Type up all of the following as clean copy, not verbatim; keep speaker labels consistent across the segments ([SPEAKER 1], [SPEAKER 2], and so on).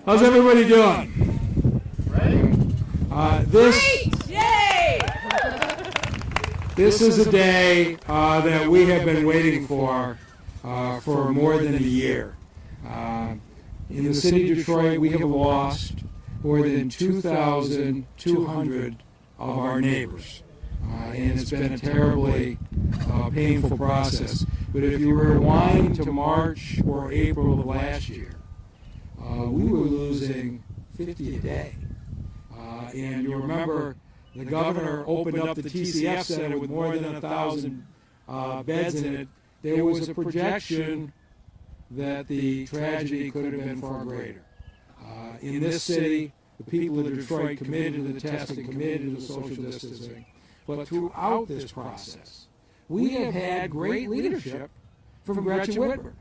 [SPEAKER 1] How's everybody doing? This is a day that we have been waiting for more than a year. In the city of Detroit, we have lost more than 2,200 of our neighbors. And it's been a terribly painful process. But if you rewind to March or April of last year, we were losing 50 a day. And you remember the governor opened up the TCF Center with more than 1,000 beds in it. There was a projection that the tragedy could have been far greater. In this city, the people of Detroit committed to the testing, committed to the social distancing. But throughout this process, we have had great leadership from Gretchen Whitmer.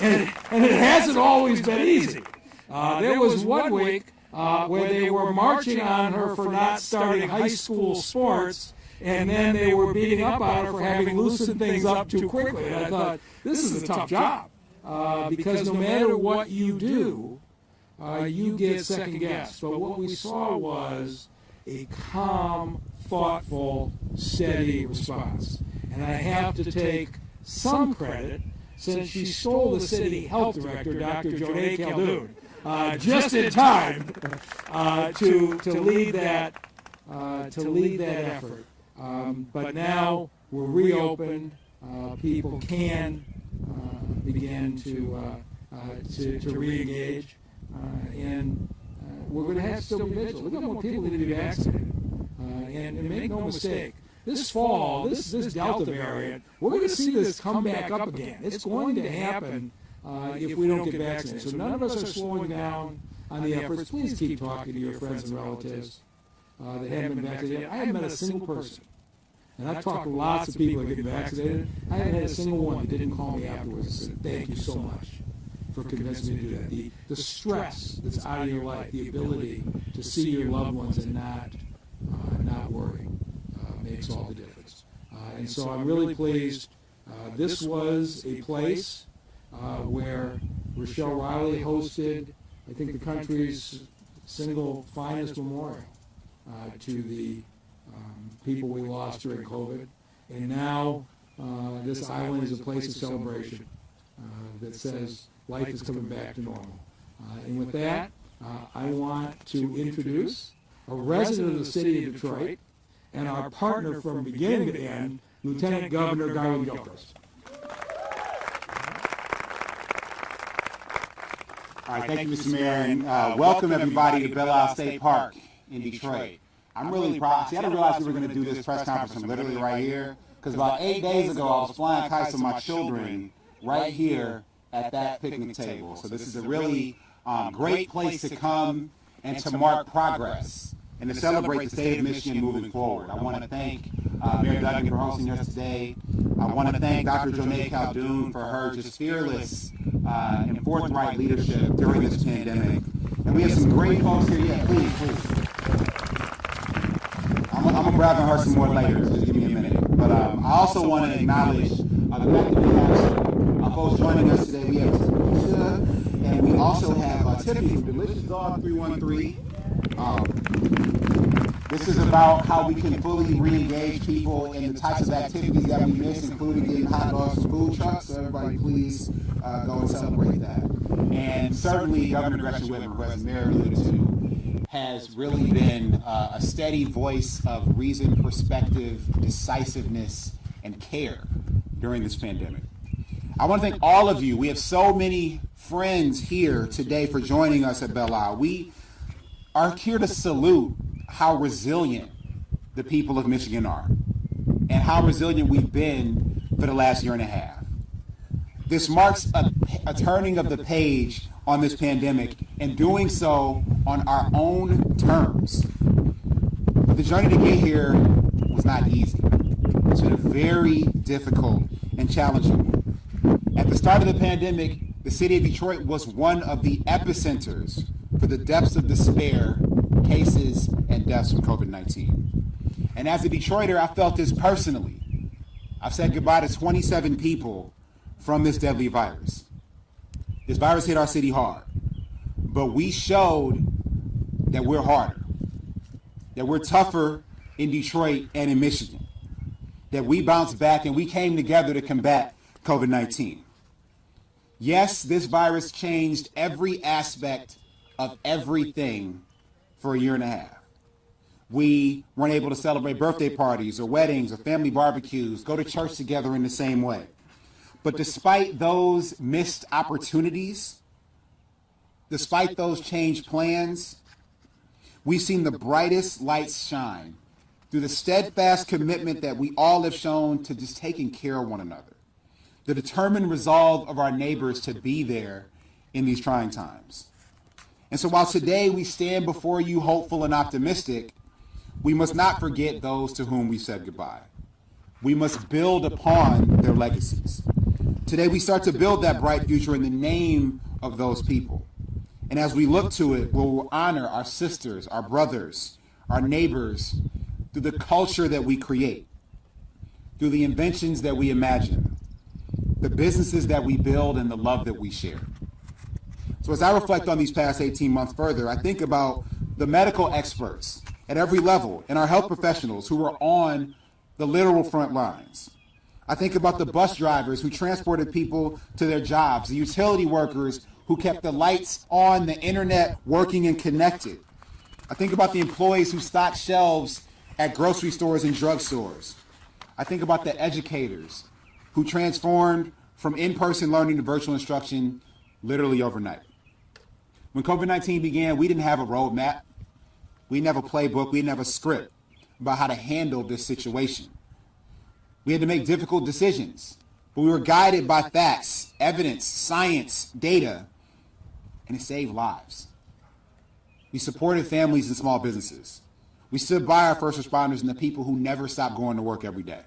[SPEAKER 1] And it hasn't always been easy. There was one week where they were marching on her for not starting high school sports, and then they were beating up on her for having loosened things up too quickly. And I thought, this is a tough job, because no matter what you do, you get second guessed. But what we saw was a calm, thoughtful, steady response. And I have to take some credit, since she stole the city health director, Dr. Joné Calhoun, just in time to lead that effort. But now we're reopened. People can begin to re-engage, and we're going to have to still be vigilant. We've got more people that need to be vaccinated, and make no mistake. This fall, this Delta variant, we're going to see this come back up again. It's going to happen if we don't get vaccinated. So none of us are slowing down on the efforts. Please keep talking to your friends and relatives that haven't been vaccinated. I haven't met a single person, and I've talked to lots of people that are getting vaccinated. I haven't had a single one that didn't call me afterwards and said, thank you so much for convincing me to do that. The stress that's out of your life, the ability to see your loved ones and not worry, makes all the difference. And so I'm really pleased. This was a place where Rochelle Riley hosted, I think, the country's single finest memorial to the people we lost during COVID. And now this island is a place of celebration that says life is coming back to normal. And with that, I want to introduce a resident of the city of Detroit and our partner from beginning to end, Lieutenant Governor Garland Gilchrist.
[SPEAKER 2] All right, thank you, Mr. Mayor, and welcome everybody to Belle Isle State Park in Detroit. I'm really proud. See, I didn't realize we were going to do this press conference from literally right here, because about 8 days ago, I was flying kites with my children right here at that picnic table. So this is a really great place to come and to mark progress and to celebrate the state of Michigan moving forward. I want to thank Mayor Duggan for hosting us today. I want to thank Dr. Joné Calhoun for her just fearless and forthright leadership during this pandemic. And we have some great folks here. Yeah, please. I'm going to brag on her some more later. Just give me a minute. But I also want to acknowledge the fact that we have some folks joining us today. We have Tisha, and we also have Tiffany from Delicious Dog 313. This is about how we can fully re-engage people in the types of activities that we miss, including getting hot dogs from food trucks. So everybody please go and celebrate that. And certainly Governor Gretchen Whitmer, who as the Mayor alluded to, has really been a steady voice of reason, perspective, decisiveness, and care during this pandemic. I want to thank all of you. We have so many friends here today for joining us at Belle Isle. We are here to salute how resilient the people of Michigan are and how resilient we've been for the last year and a half. This marks a turning of the page on this pandemic, and doing so on our own terms. But the journey to get here was not easy. It's been a very difficult and challenging one. At the start of the pandemic, the city of Detroit was one of the epicenters for the depths of despair, cases, and deaths from COVID-19. And as a Detroiter, I felt this personally. I've said goodbye to 27 people from this deadly virus. This virus hit our city hard, but we showed that we're harder, that we're tougher in Detroit and in Michigan, that we bounced back and we came together to combat COVID-19. Yes, this virus changed every aspect of everything for a year and a half. We weren't able to celebrate birthday parties or weddings or family barbecues, go to church together in the same way. But despite those missed opportunities, despite those changed plans, we've seen the brightest lights shine through the steadfast commitment that we all have shown to just taking care of one another, the determined resolve of our neighbors to be there in these trying times. And so while today we stand before you hopeful and optimistic, we must not forget those to whom we said goodbye. We must build upon their legacies. Today we start to build that bright future in the name of those people. And as we look to it, we'll honor our sisters, our brothers, our neighbors through the culture that we create, through the inventions that we imagine, the businesses that we build, and the love that we share. So as I reflect on these past 18 months further, I think about the medical experts at every level and our health professionals who were on the literal front lines. I think about the bus drivers who transported people to their jobs, the utility workers who kept the lights on, the internet working and connected. I think about the employees who stocked shelves at grocery stores and drugstores. I think about the educators who transformed from in-person learning to virtual instruction literally overnight. When COVID-19 began, we didn't have a roadmap. We didn't have a playbook. We didn't have a script about how to handle this situation. We had to make difficult decisions, but we were guided by facts, evidence, science, data, and it saved lives. We supported families and small businesses. We stood by our first responders and the people who never stopped going to work every day.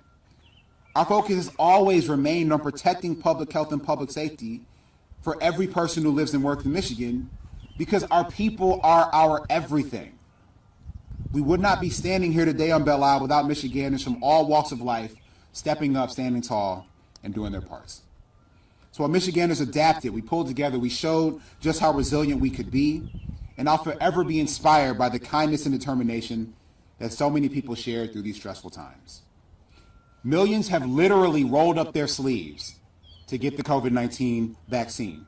[SPEAKER 2] Our focus has always remained on protecting public health and public safety for every person who lives and works in Michigan, because our people are our everything. We would not be standing here today on Belle Isle without Michiganders from all walks of life stepping up, standing tall, and doing their parts. So while Michiganders adapted, we pulled together, we showed just how resilient we could be, and I'll forever be inspired by the kindness and determination that so many people shared through these stressful times. Millions have literally rolled up their sleeves to get the COVID-19 vaccine.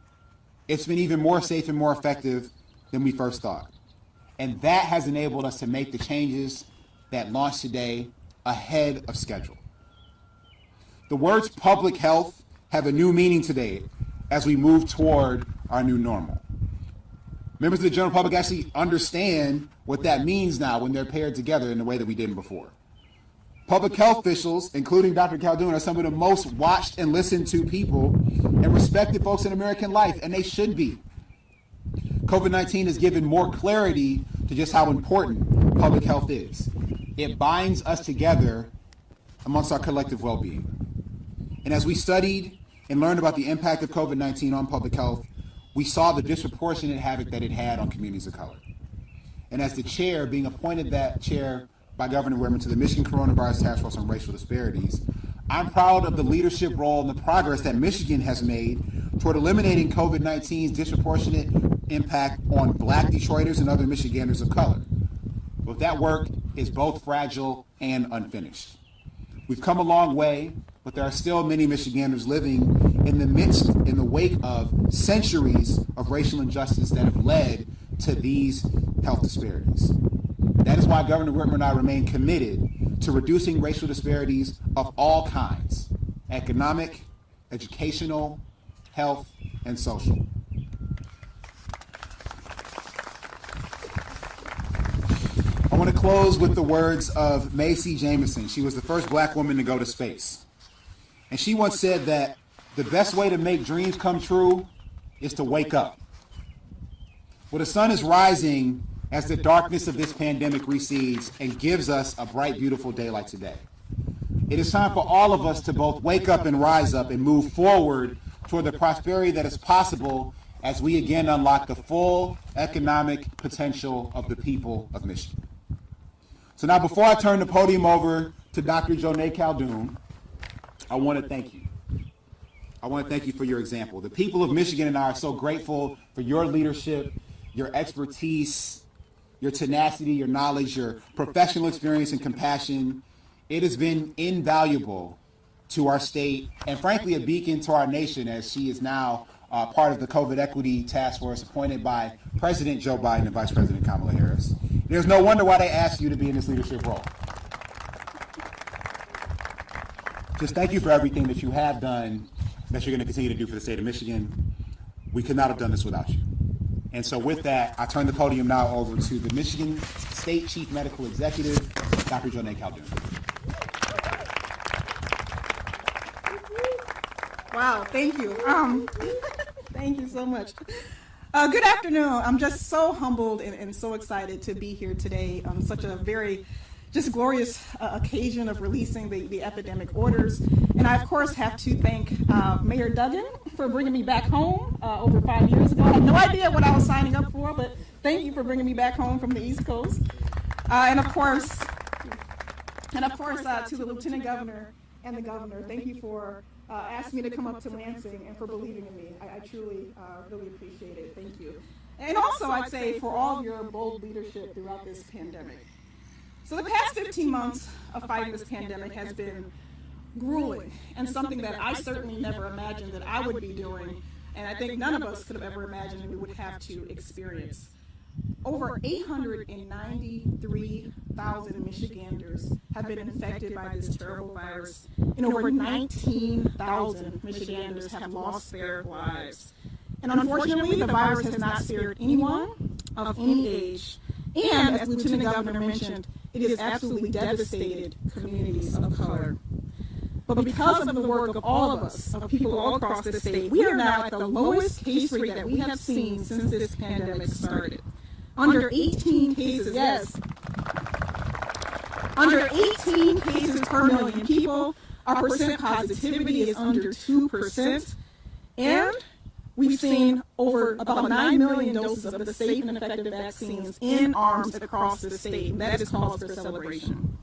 [SPEAKER 2] It's been even more safe and more effective than we first thought. And that has enabled us to make the changes that launched today ahead of schedule. The words public health have a new meaning today as we move toward our new normal. Members of the general public actually understand what that means now when they're paired together in the way that we didn't before. Public health officials, including Dr. Khaldun, are some of the most watched and listened to people and respected folks in American life, and they should be. COVID-19 has given more clarity to just how important public health is. It binds us together amongst our collective well-being. And as we studied and learned about the impact of COVID-19 on public health, we saw the disproportionate havoc that it had on communities of color. And as the chair, being appointed that chair by Governor Whitmer to the Michigan Coronavirus Task Force on Racial Disparities, I'm proud of the leadership role and the progress that Michigan has made toward eliminating COVID-19's disproportionate impact on Black Detroiters and other Michiganders of color. But that work is both fragile and unfinished. We've come a long way, but there are still many Michiganders living in the wake of centuries of racial injustice that have led to these health disparities. That is why Governor Whitmer and I remain committed to reducing racial disparities of all kinds: economic, educational, health, and social. I want to close with the words of Macy Jameson. She was the first Black woman to go to space. And she once said that the best way to make dreams come true is to wake up. Well, the sun is rising as the darkness of this pandemic recedes and gives us a bright, beautiful day like today. It is time for all of us to both wake up and rise up and move forward toward the prosperity that is possible as we again unlock the full economic potential of the people of Michigan. So now, before I turn the podium over to Dr. Jonae Khaldun, I want to thank you. I want to thank you for your example. The people of Michigan and I are so grateful for your leadership, your expertise, your tenacity, your knowledge, your professional experience and compassion. It has been invaluable to our state and frankly a beacon to our nation, as she is now part of the COVID Equity Task Force appointed by President Joe Biden and Vice President Kamala Harris. There's no wonder why they asked you to be in this leadership role. Just thank you for everything that you have done, that you're going to continue to do for the state of Michigan. We could not have done this without you. And so with that, I turn the podium now over to the Michigan State Chief Medical Executive, Dr. Jonae Calhoun.
[SPEAKER 3] Wow, thank you. Thank you so much. Good afternoon. I'm just so humbled and so excited to be here today on such a very just glorious occasion of releasing the epidemic orders. And I, of course, have to thank Mayor Duggan for bringing me back home over 5 years ago. I had no idea what I was signing up for, but thank you for bringing me back home from the East Coast. And of course, to the Lieutenant Governor and the Governor, thank you for asking me to come up to Lansing and for believing in me. I truly, really appreciate it. Thank you. And also, I'd say for all of your bold leadership throughout this pandemic. So the past 15 months of fighting this pandemic has been grueling and something that I certainly never imagined that I would be doing, and I think none of us could have ever imagined we would have to experience. Over 893,000 Michiganders have been infected by this terrible virus, and over 19,000 Michiganders have lost their lives. And unfortunately, the virus has not spared anyone of any age, and as Lieutenant Governor mentioned, it has absolutely devastated communities of color. But because of the work of all of us, of people all across the state, we are now at the lowest case rate that we have seen since this pandemic started. Under 18 cases, yes. Under 18 cases per million people, our percent positivity is under 2%. And we've seen over about 9 million doses of the safe and effective vaccines in arms across the state. And that is cause for celebration.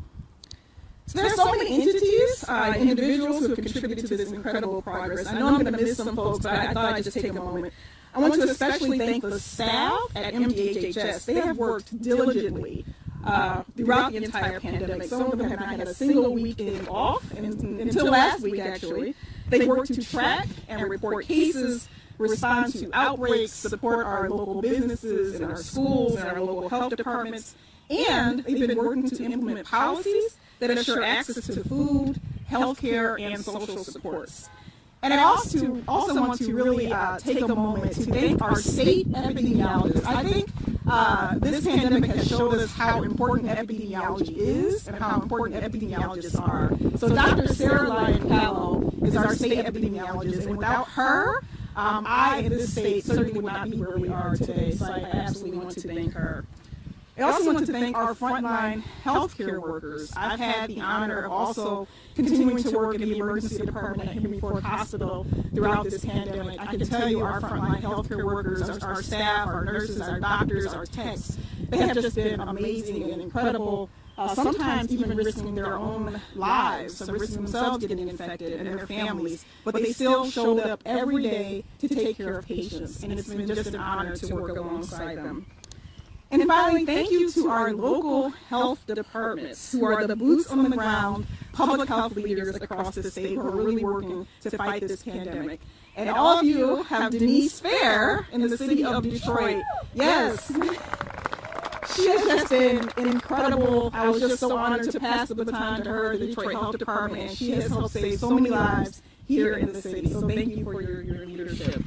[SPEAKER 3] So there are so many entities, individuals who have contributed to this incredible progress. I know I'm going to miss some folks, but I thought I'd just take a moment. I want to especially thank the staff at MDHHS. They have worked diligently throughout the entire pandemic. Some of them have not had a single weekend off, and until last week actually. They worked to track and report cases, respond to outbreaks, support our local businesses and our schools and our local health departments, and they've been working to implement policies that assure access to food, health care, and social supports. And I also want to really take a moment to thank our state epidemiologists. I think this pandemic has showed us how important epidemiology is and how important epidemiologists are. So Dr. Sarah Lyon Callow is our state epidemiologist, and without her, I in this state certainly would not be where we are today. So I absolutely want to thank her. I also want to thank our frontline healthcare workers. I've had the honor of also continuing to work in the emergency department at Henry Ford Hospital throughout this pandemic. I can tell you our frontline healthcare workers, our staff, our nurses, our doctors, our techs, they have just been amazing and incredible, sometimes even risking their own lives, so risking themselves getting infected and their families, but they still showed up every day to take care of patients, and it's been just an honor to work alongside them. And finally, thank you to our local health departments, who are the boots on the ground public health leaders across the state who are really working to fight this pandemic. And all of you have Denise Fair in the city of Detroit. Yes. She has just been incredible. I was just so honored to pass the baton to her, the Detroit Health Department, and she has helped save so many lives here in the city. So thank you for your leadership.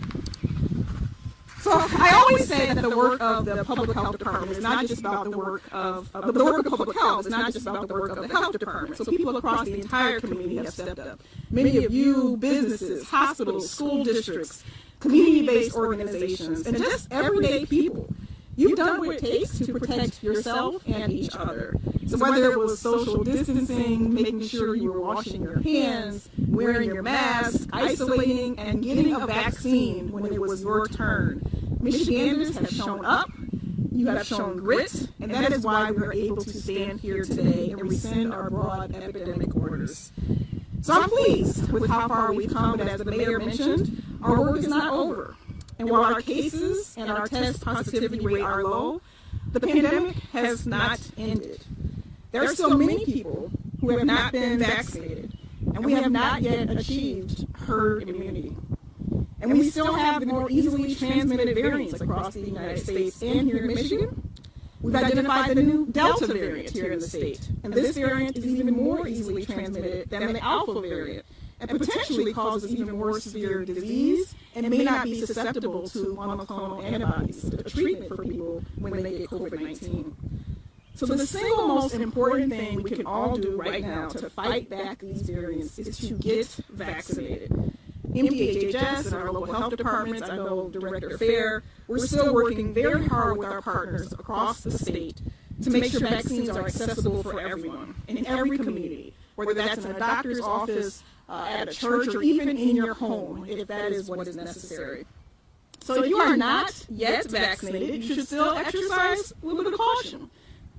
[SPEAKER 3] So I always say that the work of the public health department is not just about the work of public health. It's not just about the work of the health department. So people across the entire community have stepped up. Many of you, businesses, hospitals, school districts, community-based organizations, and just everyday people. You've done what it takes to protect yourself and each other. So whether it was social distancing, making sure you were washing your hands, wearing your mask, isolating, and getting a vaccine when it was your turn, Michiganders have shown up, you have shown grit, and that is why we are able to stand here today and rescind our broad epidemic orders. So I'm pleased with how far we've come, but as the mayor mentioned, our work is not over. And while our cases and our test positivity rate are low, the pandemic has not ended. There are still many people who have not been vaccinated, and we have not yet achieved herd immunity. And we still have the more easily transmitted variants across the United States and here in Michigan. We've identified the new Delta variant here in the state, and this variant is even more easily transmitted than the Alpha variant, and potentially causes even more severe disease and may not be susceptible to monoclonal antibodies, a treatment for people when they get COVID-19. So the single most important thing we can all do right now to fight back these variants is to get vaccinated. MDHHS and our local health departments, I know Director Fair, we're still working very hard with our partners across the state to make sure vaccines are accessible for everyone in every community, whether that's in a doctor's office, at a church, or even in your home, if that is what is necessary. So if you are not yet vaccinated, you should still exercise a little bit of caution.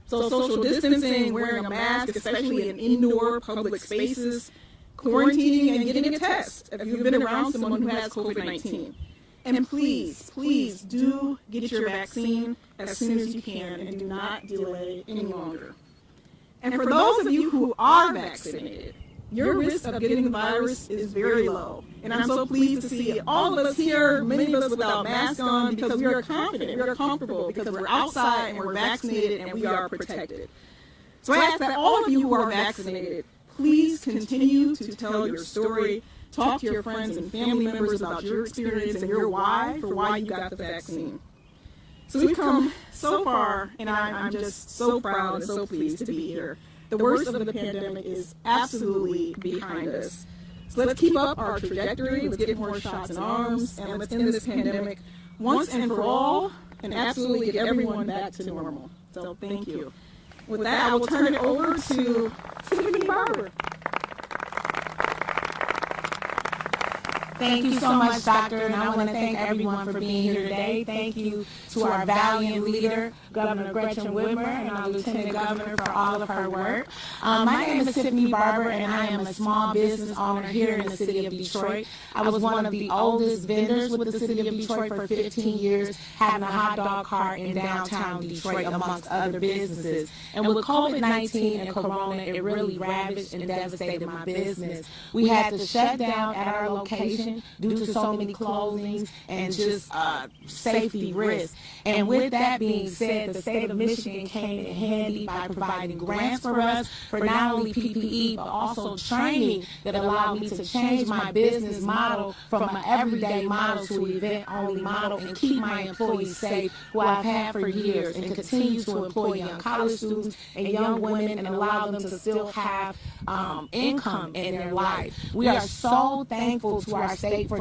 [SPEAKER 3] So social distancing, wearing a mask, especially in indoor public spaces, quarantining and getting a test if you've been around someone who has COVID-19. And please, please do get your vaccine as soon as you can and do not delay any longer. And for those of you who are vaccinated, your risk of getting the virus is very low. And I'm so pleased to see all of us here, many of us without masks on, because we are confident, we are comfortable, because we're outside and we're vaccinated and we are protected. So I ask that all of you who are vaccinated, please continue to tell your story. Talk to your friends and family members about your experience and your why for why you got the vaccine. So we've come so far, and I'm just so proud and so pleased to be here. The worst of the pandemic is absolutely behind us. So let's keep up our trajectory. Let's get more shots in arms, and let's end this pandemic once and for all, and absolutely get everyone back to normal. So thank you. With that, I will turn it over to Tiffany Barber.
[SPEAKER 4] Thank you so much, Doctor, and I want to thank everyone for being here today. Thank you to our valiant leader, Governor Gretchen Whitmer, and our Lieutenant Governor for all of her work. My name is Tiffany Barber, and I am a small business owner here in the city of Detroit. I was one of the oldest vendors with the city of Detroit for 15 years, having a hot dog cart in downtown Detroit, amongst other businesses. And with COVID-19 and Corona, it really ravaged and devastated my business. We had to shut down at our location due to so many closings and just safety risks. And with that being said, the state of Michigan came in handy by providing grants for us for not only PPE, but also training that allowed me to change my business model from an everyday model to an event-only model and keep my employees safe, who I've had for years, and continue to employ young college students and young women and allow them to still have income in their life. We are so thankful to our state for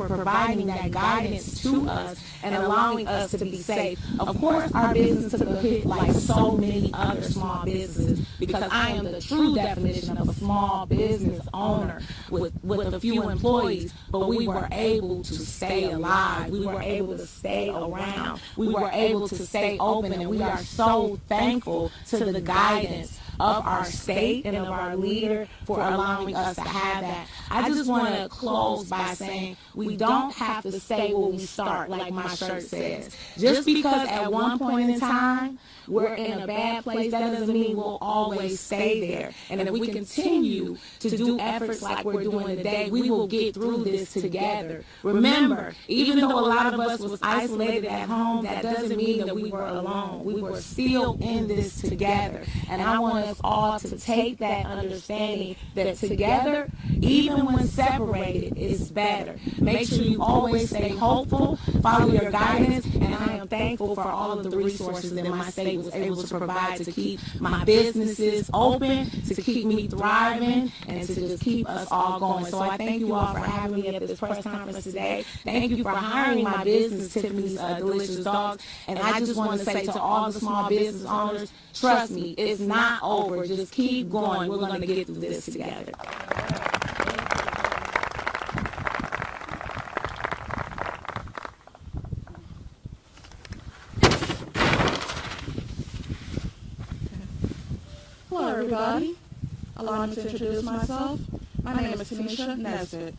[SPEAKER 4] providing that guidance to us and allowing us to be safe. Of course, our business took a hit like so many other small businesses, because I am the true definition of a small business owner with a few employees, but we were able to stay alive. We were able to stay around. We were able to stay open, and we are so thankful to the guidance of our state and of our leader for allowing us to have that. I just want to close by saying we don't have to stay where we start, like my shirt says. Just because at one point in time we're in a bad place, that doesn't mean we'll always stay there. And if we continue to do efforts like we're doing today, we will get through this together. Remember, even though a lot of us was isolated at home, that doesn't mean that we were alone. We were still in this together. And I want us all to take that understanding that together, even when separated, is better. Make sure you always stay hopeful, follow your guidance, and I am thankful for all of the resources that my state was able to provide to keep my businesses open, to keep me thriving, and to just keep us all going. So I thank you all for having me at this press conference today. Thank you for hiring my business, Tiffany's Delicious Dogs. And I just want to say to all the small business owners, trust me, it's not over. Just keep going. We're going to get through this together.
[SPEAKER 3] Hello, everybody. Allow me to introduce myself.
[SPEAKER 5] My name is Tanisha Nesbitt.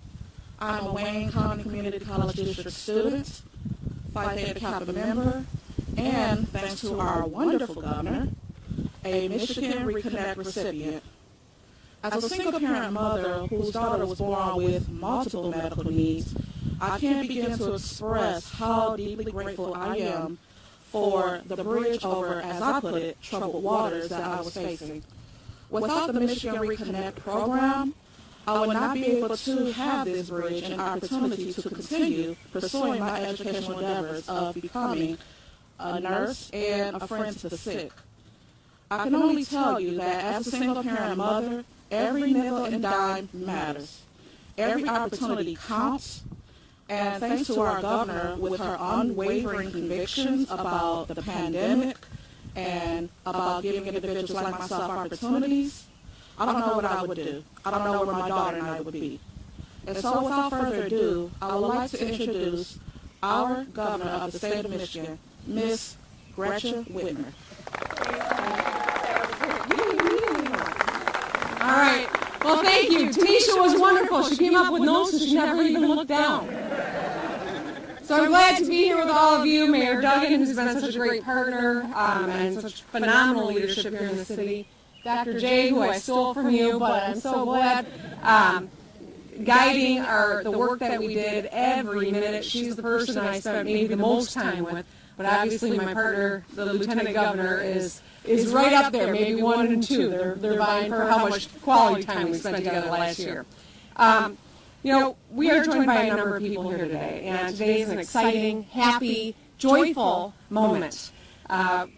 [SPEAKER 5] I'm a Wayne County Community College District student, Phi Theta Kappa member, and thanks to our wonderful governor, a Michigan Reconnect recipient. As a single-parent mother whose daughter was born with multiple medical needs, I can't begin to express how deeply grateful I am for the bridge over, as I put it, troubled waters that I was facing. Without the Michigan Reconnect program, I would not be able to have this bridge and opportunity to continue pursuing my educational endeavors of becoming a nurse and a friend to the sick. I can only tell you that as a single-parent mother, every nickel and dime matters. Every opportunity counts, and thanks to our governor with her unwavering convictions about the pandemic and about giving individuals like myself opportunities, I don't know what I would do. I don't know where my daughter and I would be. And so without further ado, I would like to introduce our governor of the state of Michigan, Miss Gretchen Whitmer.
[SPEAKER 6] All right. Well, thank you. Tanisha was wonderful. She came up with notes and she never even looked down. So I'm glad to be here with all of you. Mayor Duggan, who's been such a great partner and such phenomenal leadership here in the city. Dr. J, who I stole from you, but I'm so glad, guiding the work that we did every minute. She's the person I spent maybe the most time with, but obviously my partner, the Lieutenant Governor, is right up there, maybe 1 and 2. They're vying for how much quality time we spent together last year. We are joined by a number of people here today, and today is an exciting, happy, joyful moment.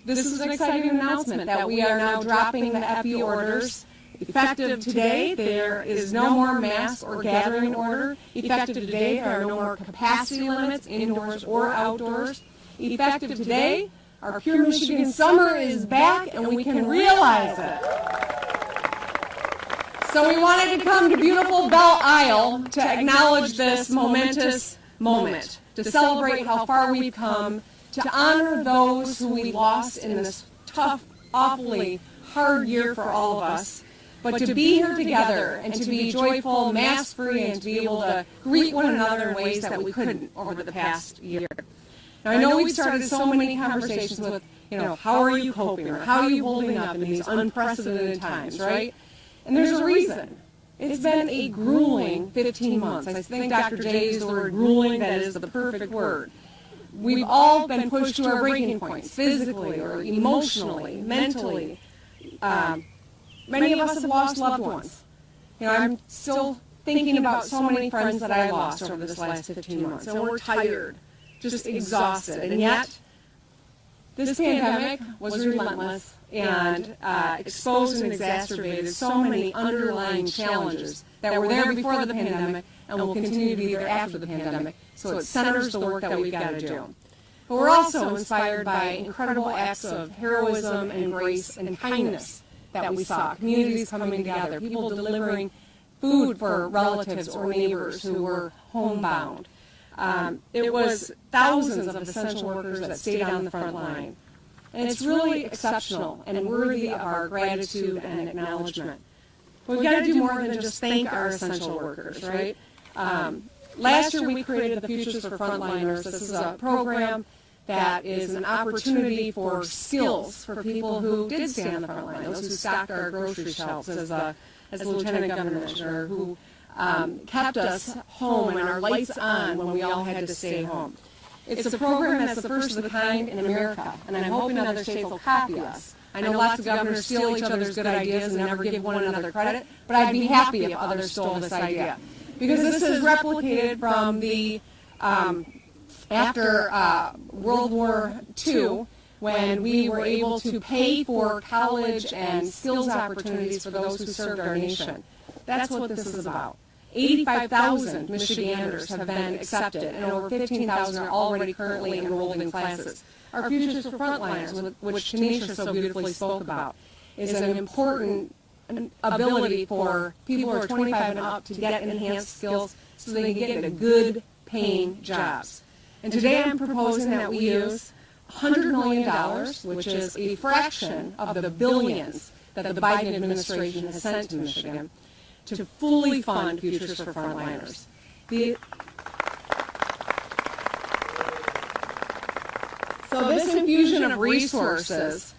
[SPEAKER 6] This is an exciting announcement that we are now dropping the EPI orders. Effective today, there is no more mass or gathering order. Effective today, there are no more capacity limits, indoors or outdoors. Effective today, our Pure Michigan summer is back, and we can realize it. So we wanted to come to beautiful Belle Isle to acknowledge this momentous moment, to celebrate how far we've come, to honor those who we lost in this tough, awfully hard year for all of us, but to be here together and to be joyful, mask-free, and to be able to greet one another in ways that we couldn't over the past year. Now, I know we've started so many conversations with, how are you coping, or how are you holding up in these unprecedented times, right? And there's a reason. It's been a grueling 15 months. I think Dr. J used the word grueling. That is the perfect word. We've all been pushed to our breaking points, physically or emotionally, mentally. Many of us have lost loved ones. I'm still thinking about so many friends that I lost over this last 15 months, and we're tired, just exhausted. And yet, this pandemic was relentless and exposed and exacerbated so many underlying challenges that were there before the pandemic and will continue to be there after the pandemic. So it centers the work that we've got to do. But we're also inspired by incredible acts of heroism and grace and kindness that we saw. Communities coming together, people delivering food for relatives or neighbors who were homebound. It was thousands of essential workers that stayed on the front line. And it's really exceptional and worthy of our gratitude and acknowledgement. But we've got to do more than just thank our essential workers, right? Last year we created the Futures for Frontliners. This is a program that is an opportunity for skills for people who did stay on the front line, those who stocked our grocery shelves, as the Lieutenant Governor mentioned, or who kept us home and our lights on when we all had to stay home. It's a program that's the first of the kind in America, and I'm hoping other states will copy us. I know lots of governors steal each other's good ideas and never give one another credit, but I'd be happy if others stole this idea. Because this is replicated from the, after World War II, when we were able to pay for college and skills opportunities for those who served our nation. That's what this is about. 85,000 Michiganders have been accepted, and over 15,000 are already currently enrolled in classes. Our Futures for Frontliners, which Tanisha so beautifully spoke about, is an important ability for people who are 25 and up to get enhanced skills so they can get into good paying jobs. And today I'm proposing that we use $100 million, which is a fraction of the billions that the Biden administration has sent to Michigan, to fully fund Futures for Frontliners. So this infusion of resources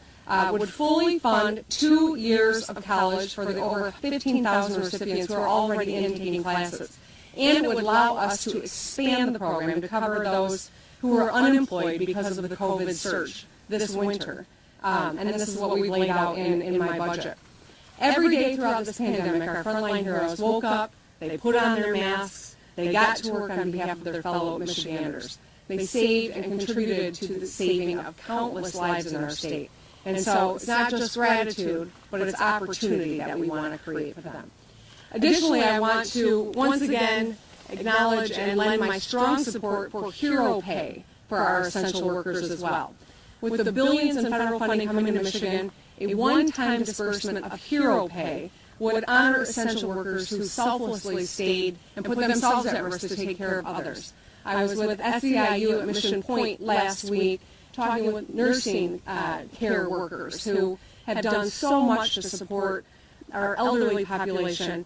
[SPEAKER 6] would fully fund 2 years of college for the over 15,000 recipients who are already in taking classes. And it would allow us to expand the program to cover those who are unemployed because of the COVID surge this winter. And this is what we've laid out in my budget. Every day throughout this pandemic, our frontline heroes woke up, they put on their masks, they got to work on behalf of their fellow Michiganders. They saved and contributed to the saving of countless lives in our state. And so it's not just gratitude, but it's opportunity that we want to create for them. Additionally, I want to once again acknowledge and lend my strong support for hero pay for our essential workers as well. With the billions in federal funding coming to Michigan, a one-time disbursement of hero pay would honor essential workers who selflessly stayed and put themselves at risk to take care of others. I was with SEIU at Mission Point last week talking with nursing care workers who have done so much to support our elderly population.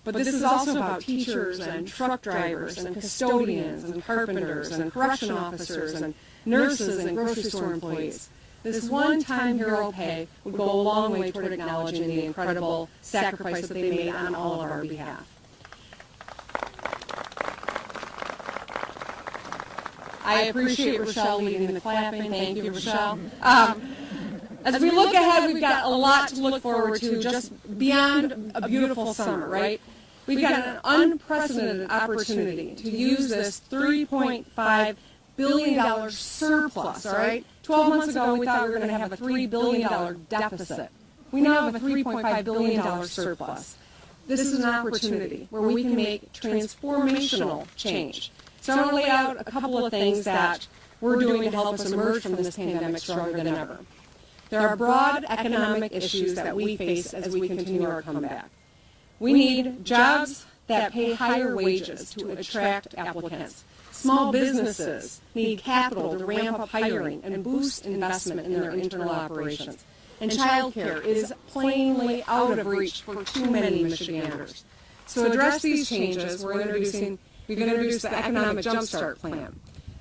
[SPEAKER 6] But this is also about teachers and truck drivers and custodians and carpenters and correction officers and nurses and grocery store employees. This one-time hero pay would go a long way toward acknowledging the incredible sacrifice that they made on all of our behalf. I appreciate Rochelle leading the clapping. Thank you, Rochelle. As we look ahead, we've got a lot to look forward to just beyond a beautiful summer, right? We've got an unprecedented opportunity to use this $3.5 billion surplus, all right? 12 months ago, we thought we were going to have a $3 billion deficit. We now have a $3.5 billion surplus. This is an opportunity where we can make transformational change. So I want to lay out a couple of things that we're doing to help us emerge from this pandemic stronger than ever. There are broad economic issues that we face as we continue our comeback. We need jobs that pay higher wages to attract applicants. Small businesses need capital to ramp up hiring and boost investment in their internal operations. And childcare is plainly out of reach for too many Michiganders. So to address these changes, we've introduced the Economic Jumpstart Plan.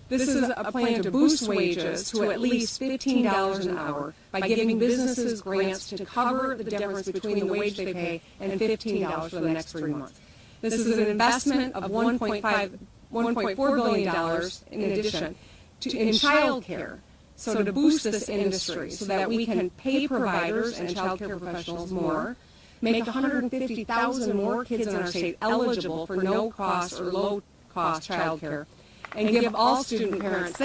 [SPEAKER 6] This is a plan to boost wages to at least $15 an hour by giving businesses grants to cover the difference between the wage they pay and $15 for the next 3 months. This is an investment of $1.4 billion in addition in child care. So to boost this industry so that we can pay providers and child care professionals more, make 150,000 more kids in our state eligible for no-cost or low-cost child care, and give all student parents,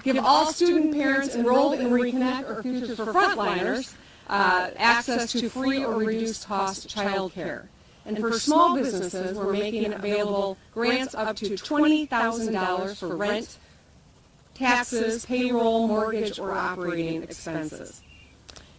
[SPEAKER 6] give all student parents enrolled in Reconnect or Futures for Frontliners access to free or reduced cost child care. And for small businesses, we're making available grants up to $20,000 for rent, taxes, payroll, mortgage, or operating expenses.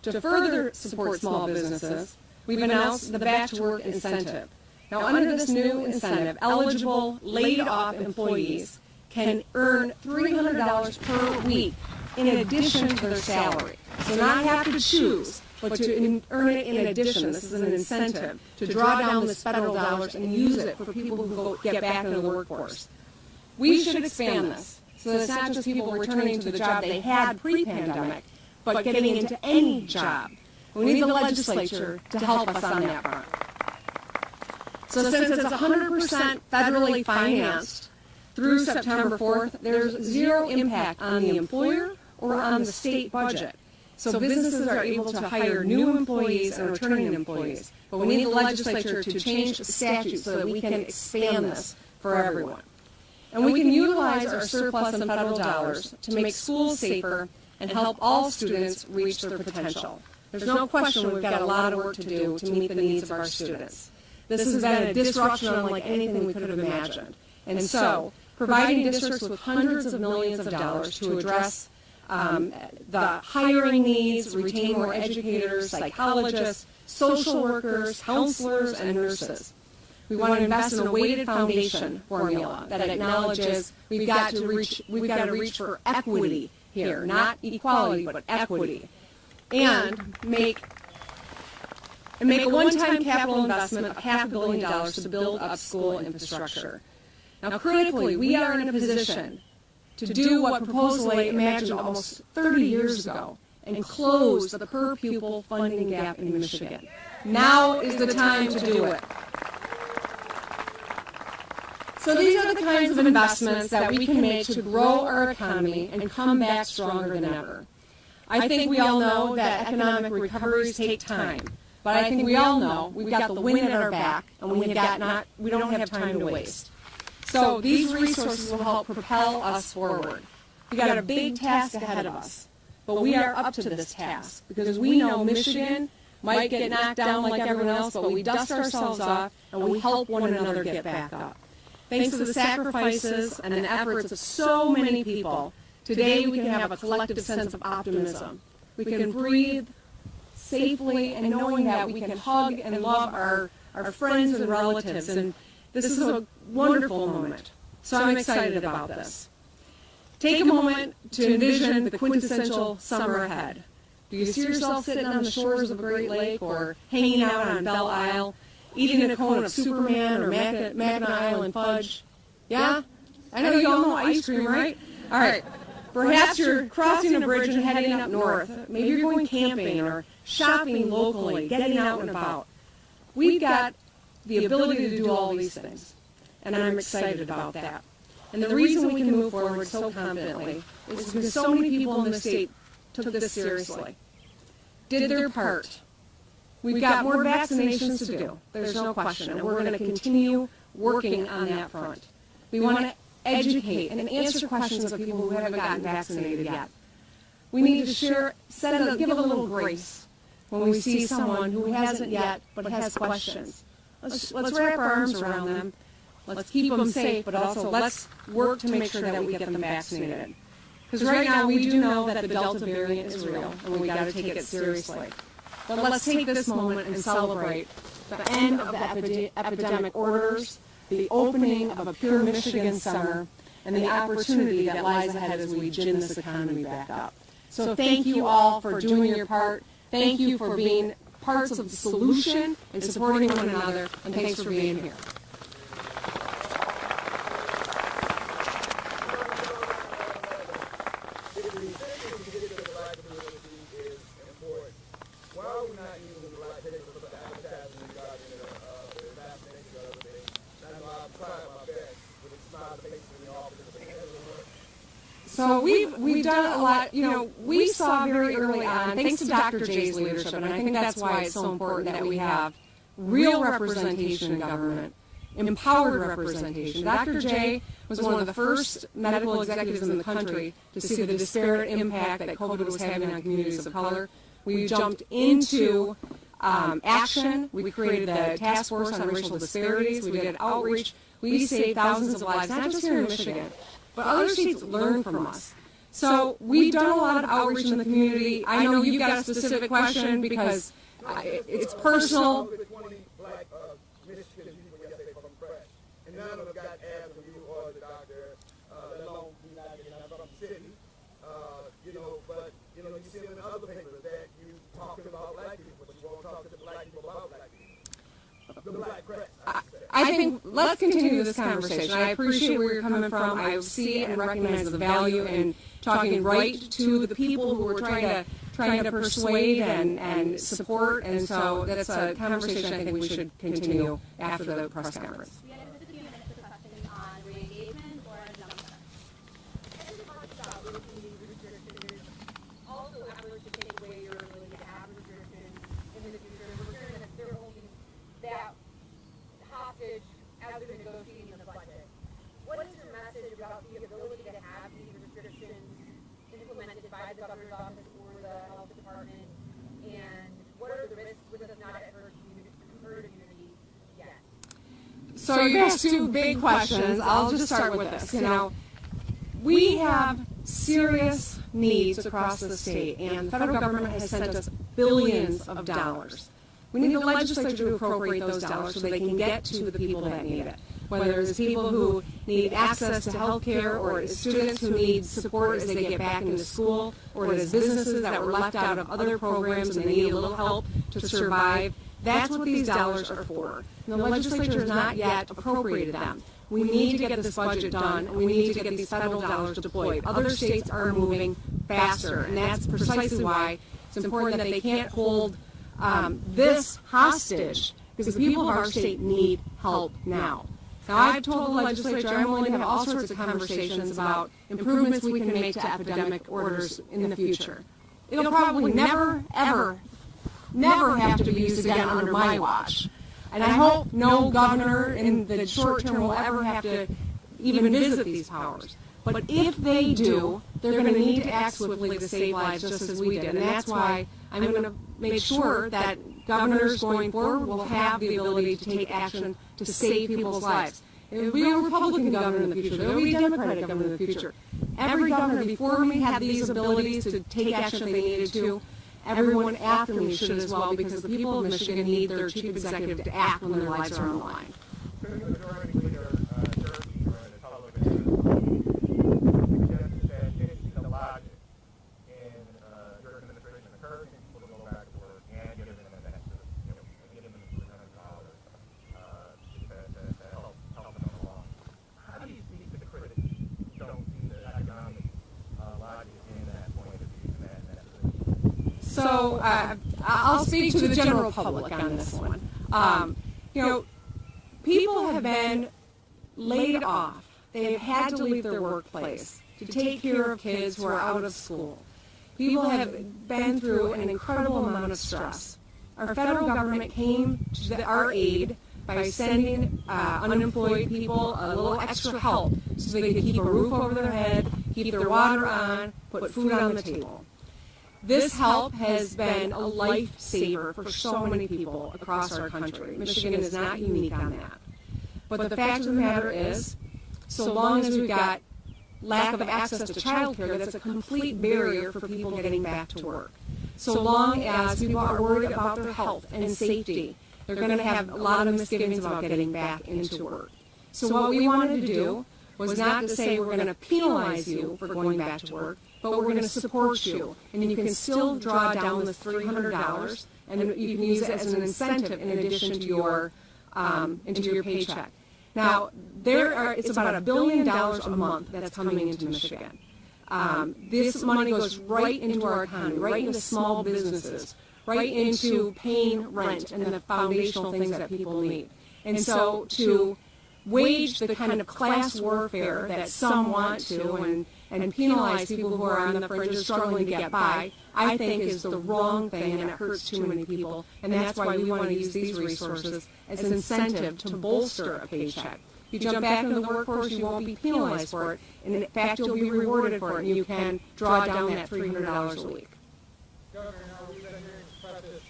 [SPEAKER 6] To further support small businesses, we've announced the Back to Work incentive. Now, under this new incentive, eligible laid-off employees can earn $300 per week in addition to their salary. So not have to choose, but to earn it in addition. This is an incentive to draw down this federal dollars and use it for people who get back into the workforce. We should expand this so that it's not just people returning to the job they had pre-pandemic, but getting into any job. We need the legislature to help us on that front. So since it's 100% federally financed through September 4th, there's zero impact on the employer or on the state budget. So businesses are able to hire new employees and returning employees. But we need the legislature to change the statute so that we can expand this for everyone. And we can utilize our surplus and federal dollars to make schools safer and help all students reach their potential. There's no question we've got a lot of work to do to meet the needs of our students. This has been a disruption unlike anything we could have imagined. And so, providing districts with hundreds of millions of dollars to address the hiring needs, retain more educators, psychologists, social workers, counselors, and nurses. We want to invest in a weighted foundation formula that acknowledges we've got to reach for equity here, not equality, but equity, and make and make a one-time capital investment of $500 million to build up school infrastructure. Now, critically, we are in a position to do what proposally imagined almost 30 years ago and close the per-pupil funding gap in Michigan. Now is the time to do it. So these are the kinds of investments that we can make to grow our economy and come back stronger than ever. I think we all know that economic recoveries take time, but I think we all know we've got the wind at our back and we don't have time to waste. So these resources will help propel us forward. We've got a big task ahead of us, but we are up to this task because we know Michigan might get knocked down like everyone else, but we dust ourselves off and we help one another get back up. Thanks to the sacrifices and the efforts of so many people, today we can have a collective sense of optimism. We can breathe safely and knowing that we can hug and love our friends and relatives. And this is a wonderful moment. So I'm excited about this. Take a moment to envision the quintessential summer ahead. Do you see yourself sitting on the shores of a Great Lake or hanging out on Belle Isle, eating a cone of Superman or Magna Island fudge? Yeah? I know you all know ice cream, right? All right. Perhaps you're crossing a bridge and heading up north. Maybe you're going camping or shopping locally, getting out and about. We've got the ability to do all these things, and I'm excited about that. And the reason we can move forward so confidently is because so many people in the state took this seriously, did their part. We've got more vaccinations to do, there's no question, and we're going to continue working on that front. We want to educate and answer questions of people who haven't gotten vaccinated yet. We need to give a little grace when we see someone who hasn't yet but has questions. Let's wrap our arms around them. Let's keep them safe, but also let's work to make sure that we get them vaccinated. Because right now we do know that the Delta variant is real, and we've got to take it seriously. But let's take this moment and celebrate the end of the epidemic orders, the opening of a pure Michigan summer, and the opportunity that lies ahead as we gin this economy back up. So thank you all for doing your part. Thank you for being parts of the solution and supporting one another, and thanks for being here. So we've done a lot, we saw very early on, thanks to Dr. J's leadership, and I think that's why it's so important that we have real representation in government, empowered representation. Dr. J was one of the first medical executives in the country to see the disparate impact that COVID was having on communities of color. We jumped into action. We created the task force on racial disparities. We did outreach. We saved thousands of lives, not just here in Michigan, but other states learn from us. So we've done a lot of outreach in the community. I know you've got a specific question because it's personal.
[SPEAKER 7] And none of them got asked from you or the doctor, let alone from the city. But you see in the other papers that you talk about black people, but you won't talk to the black people about black people. The black press.
[SPEAKER 6] I think let's continue this conversation. I appreciate where you're coming from. I see and recognize the value in talking right to the people who are trying to persuade and support. And so that's a conversation I think we should continue after the press conference.
[SPEAKER 8] We have just a few minutes for questions on re-engagement or a jump start. As we talked about with the restrictions, also efforts to take away your ability to have restrictions in the future. We're hearing that they're holding that hostage as they're negotiating the budget. What is your message about the ability to have these restrictions implemented by the governor's office or the health department? And what are the risks with us not at herd immunity yet?
[SPEAKER 6] So you asked two big questions. I'll just start with this. We have serious needs across the state, and the federal government has sent us billions of dollars. We need the legislature to appropriate those dollars so they can get to the people that need it, whether it's people who need access to health care, or it's students who need support as they get back into school, or it is businesses that were left out of other programs and they need a little help to survive. That's what these dollars are for. And the legislature has not yet appropriated them. We need to get this budget done, and we need to get these federal dollars deployed. Other states are moving faster, and that's precisely why it's important that they can't hold this hostage, because the people of our state need help now. Now, I've told the legislature I'm willing to have all sorts of conversations about improvements we can make to epidemic orders in the future. It'll probably never, ever, never have to be used again under my watch. And I hope no governor in the short term will ever have to even visit these powers. But if they do, they're going to need to act swiftly to save lives just as we did. And that's why I'm going to make sure that governors going forward will have the ability to take action to save people's lives. There will be a Republican governor in the future. There will be a Democratic governor in the future. Every governor before me had these abilities to take action if they needed to. Everyone after me should as well, because the people of Michigan need their chief executive to act when their lives are on the line.
[SPEAKER 7] Majority Leader Durkee, the Republican, suggested that he didn't see the logic in your administration encouraging people to go back to work and giving them an extra, giving them $300 to help them along. How do you speak to the critics who don't see the economic logic in that point of view and that position?
[SPEAKER 6] So I'll speak to the general public on this one. People have been laid off. They have had to leave their workplace to take care of kids who are out of school. People have been through an incredible amount of stress. Our federal government came to our aid by sending unemployed people a little extra help so they could keep a roof over their head, keep their water on, put food on the table. This help has been a lifesaver for so many people across our country. Michigan is not unique on that. But the fact of the matter is, so long as we've got lack of access to child care, that's a complete barrier for people getting back to work. So long as people are worried about their health and safety, they're going to have a lot of misgivings about getting back into work. So what we wanted to do was not to say we're going to penalize you for going back to work, but we're going to support you. And you can still draw down this $300, and you can use it as an incentive in addition to your paycheck. Now, it's about $1 billion a month that's coming into Michigan. This money goes right into our economy, right into small businesses, right into paying rent and the foundational things that people need. And so to wage the kind of class warfare that some want to and penalize people who are on the fringes struggling to get by, I think is the wrong thing, and it hurts too many people. And that's why we want to use these resources as an incentive to bolster a paycheck. If you jump back into the workforce, you won't be penalized for it, and in fact, you'll be rewarded for it, and you can draw down that $300 a week.
[SPEAKER 1] Governor, now we've been hearing preface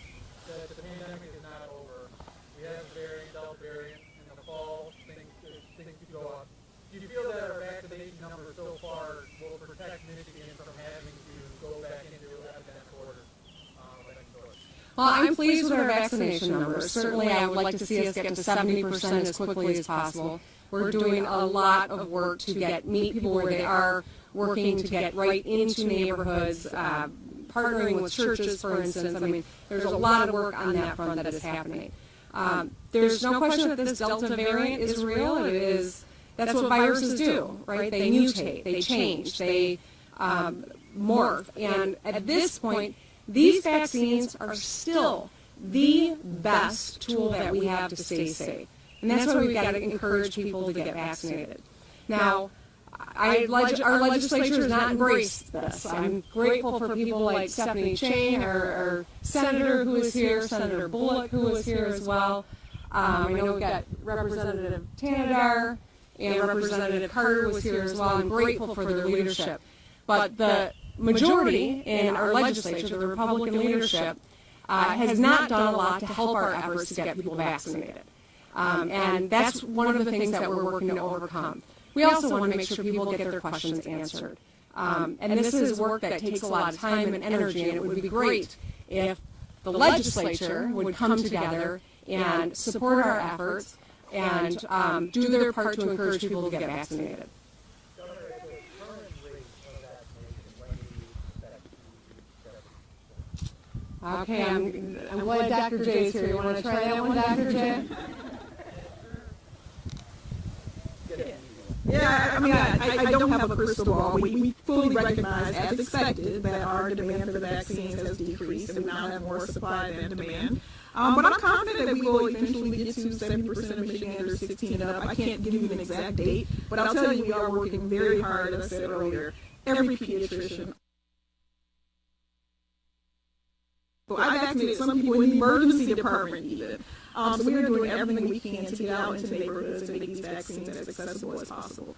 [SPEAKER 1] that the pandemic is not over. We have a variant, Delta variant. In the fall, things could go up. Do you feel that our vaccination numbers so far will protect Michigan from having to go back into epidemic order?
[SPEAKER 6] Well, I'm pleased with our vaccination numbers. Certainly, I would like to see us get to 70% as quickly as possible. We're doing a lot of work to meet people where they are, working to get right into neighborhoods, partnering with churches, for instance. I mean, there's a lot of work on that front that is happening. There's no question that this Delta variant is real. That's what viruses do, right? They mutate, they change, they morph. And at this point, these vaccines are still the best tool that we have to stay safe. And that's why we've got to encourage people to get vaccinated. Now, our legislature has not embraced this. I'm grateful for people like Stephanie Chang, our senator who is here, Senator Bullock who is here as well. I know we've got Representative Tanadar and Representative Carter was here as well. I'm grateful for their leadership. But the majority in our legislature, the Republican leadership, has not done a lot to help our efforts to get people vaccinated. And that's one of the things that we're working to overcome. We also want to make sure people get their questions answered. And this is work that takes a lot of time and energy, and it would be great if the legislature would come together and support our efforts and do their part to encourage people to get vaccinated. Okay, I'm glad Dr. J's here. You want to try that one, Dr. J?
[SPEAKER 3] Yeah, I mean, I don't have a crystal ball. We fully recognize, as expected, that our demand for the vaccines has decreased and we now have more supply than demand. But I'm confident that we will eventually get to 70% of Michiganders 16 and up. I can't give you an exact date, but I'll tell you we are working very hard, as I said earlier. Every pediatrician. Well, I vaccinated some people in the emergency department even. So we are doing everything we can to get out into neighborhoods and make these vaccines as accessible as possible.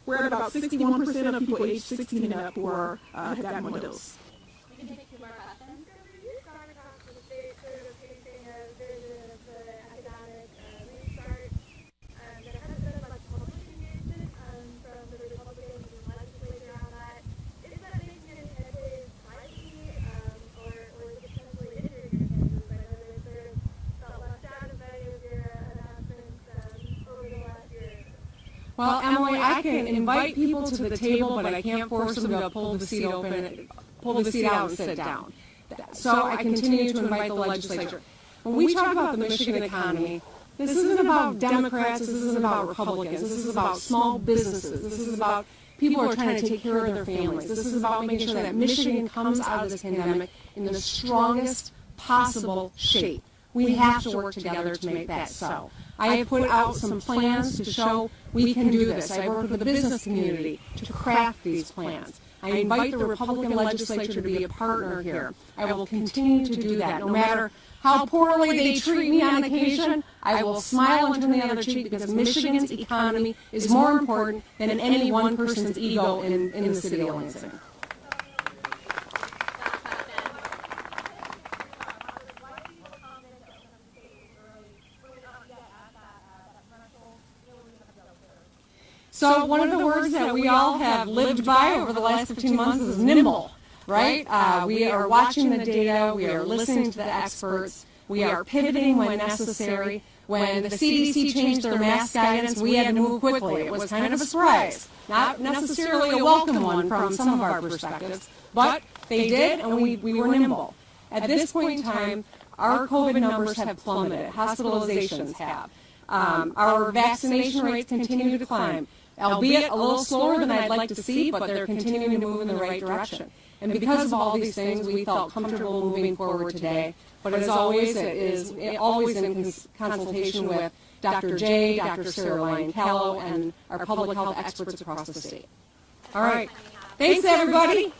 [SPEAKER 3] We're at about 61% of people aged 16 and up who have gotten one dose.
[SPEAKER 8] We can take two more questions.
[SPEAKER 9] You started off with a big sort of painting a vision of the academic restart. There hasn't been much public engagement from the Republicans and legislature on that. Is that making any headway privately, or is it potentially hindering your chances? I know they sort of felt left out of many of your announcements over the last year.
[SPEAKER 6] Well, Emily, I can invite people to the table, but I can't force them to pull the seat out and sit down. So I continue to invite the legislature. When we talk about the Michigan economy, this isn't about Democrats, this isn't about Republicans, this is about small businesses, this is about people who are trying to take care of their families. This is about making sure that Michigan comes out of this pandemic in the strongest possible shape. We have to work together to make that so. I have put out some plans to show we can do this. I worked with the business community to craft these plans. I invite the Republican legislature to be a partner here. I will continue to do that. No matter how poorly they treat me on occasion, I will smile and turn the other cheek because Michigan's economy is more important than any one person's ego in the city of Lansing. So one of the words that we all have lived by over the last 15 months is nimble, right? We are watching the data, we are listening to the experts, we are pivoting when necessary. When the CDC changed their mask guidance, we had to move quickly. It was kind of a surprise, not necessarily a welcome one from some of our perspectives, but they did, and we were nimble. At this point in time, our COVID numbers have plummeted, hospitalizations have. Our vaccination rates continue to climb, albeit a little slower than I'd like to see, but they're continuing to move in the right direction. And because of all these things, we felt comfortable moving forward today. But as always, it is always in consultation with Dr. J, Dr. Sarah Lyon Callow, and our public health experts across the state. All right. Thanks, everybody.